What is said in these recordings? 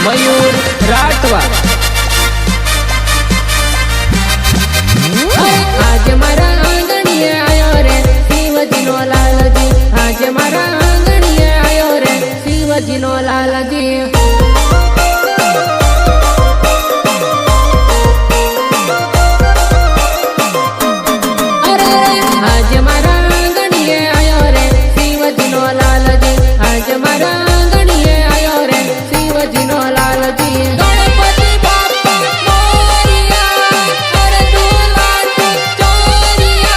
मयूर राठवा। आज मारा आंगणीए आयो रे शिवजी नो लालजी, आज मारा आंगणीए आयो रे शिवजी नो लालजी। आज मारा आंगणीए आयो रे शिवजी नो लालजी, आज मारा आंगणीए आयो रे शिवजी नो लालजी। गणपति बाप्पा मोरया, अरे दुलाट चोरिया।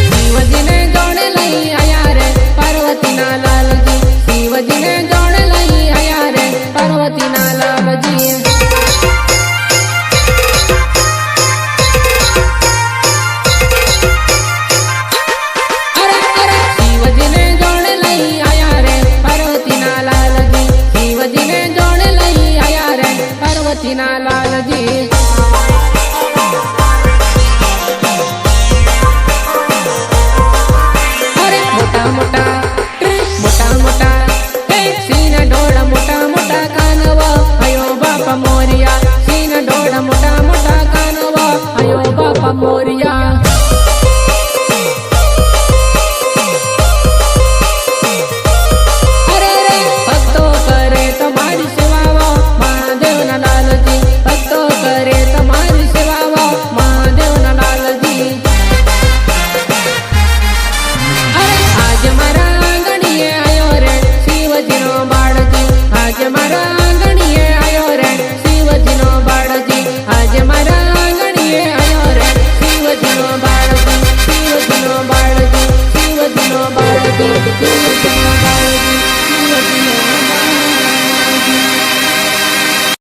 शिवजी ने जोड़े लई आया रे पार्वती ना लालजी, शिवजी ने जोड़े लई आया रे पार्वती ना लालजी। ना लालजी अरे मोटा मोटा सीना डोळा मोटा मोटा कानवा अयो बापा मोरिया, सीना डोळा मोटा मोटा कानवा अयो बापा मोरिया।